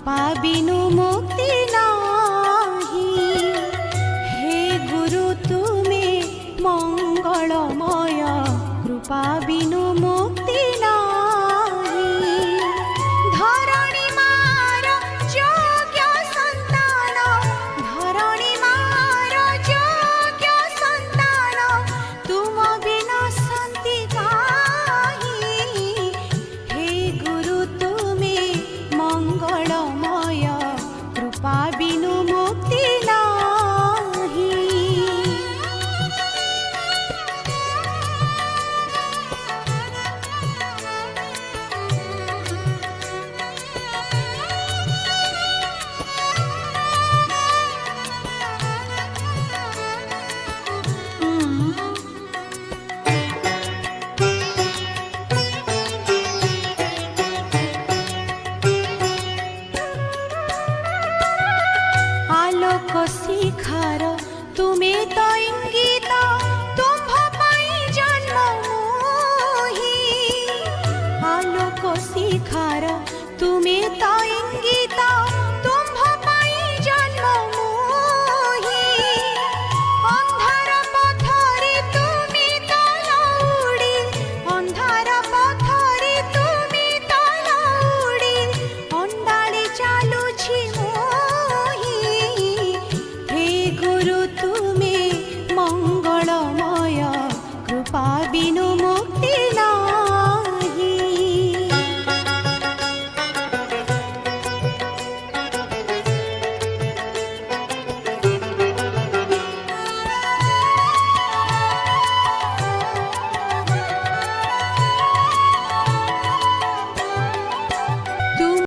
कृपा बिनु मुक्ति नाही। हे गुरु तुमे मंगलमय कृपा बिनु मुक्ति नाही। धरणी मार योग्य संतान, धरणी मार योग्य संतान, तुम बिना शांति काहि। हे गुरु तुमे मंगलमय कृपा बिनु मुक्ति नाही। आलोक शिखार तुमे तो इंगित, तुम्भ पाई जन्म मोहि। आलोक शिखार तुमे तो इंगित, तुम्भ पाई जन्म मोहि। अंधार पथरे तुमे तो लौड़ी, अंधार पथरे तुमे तो लौड़ी, अंडाळे चालुछि मोहि। हे गुरु तू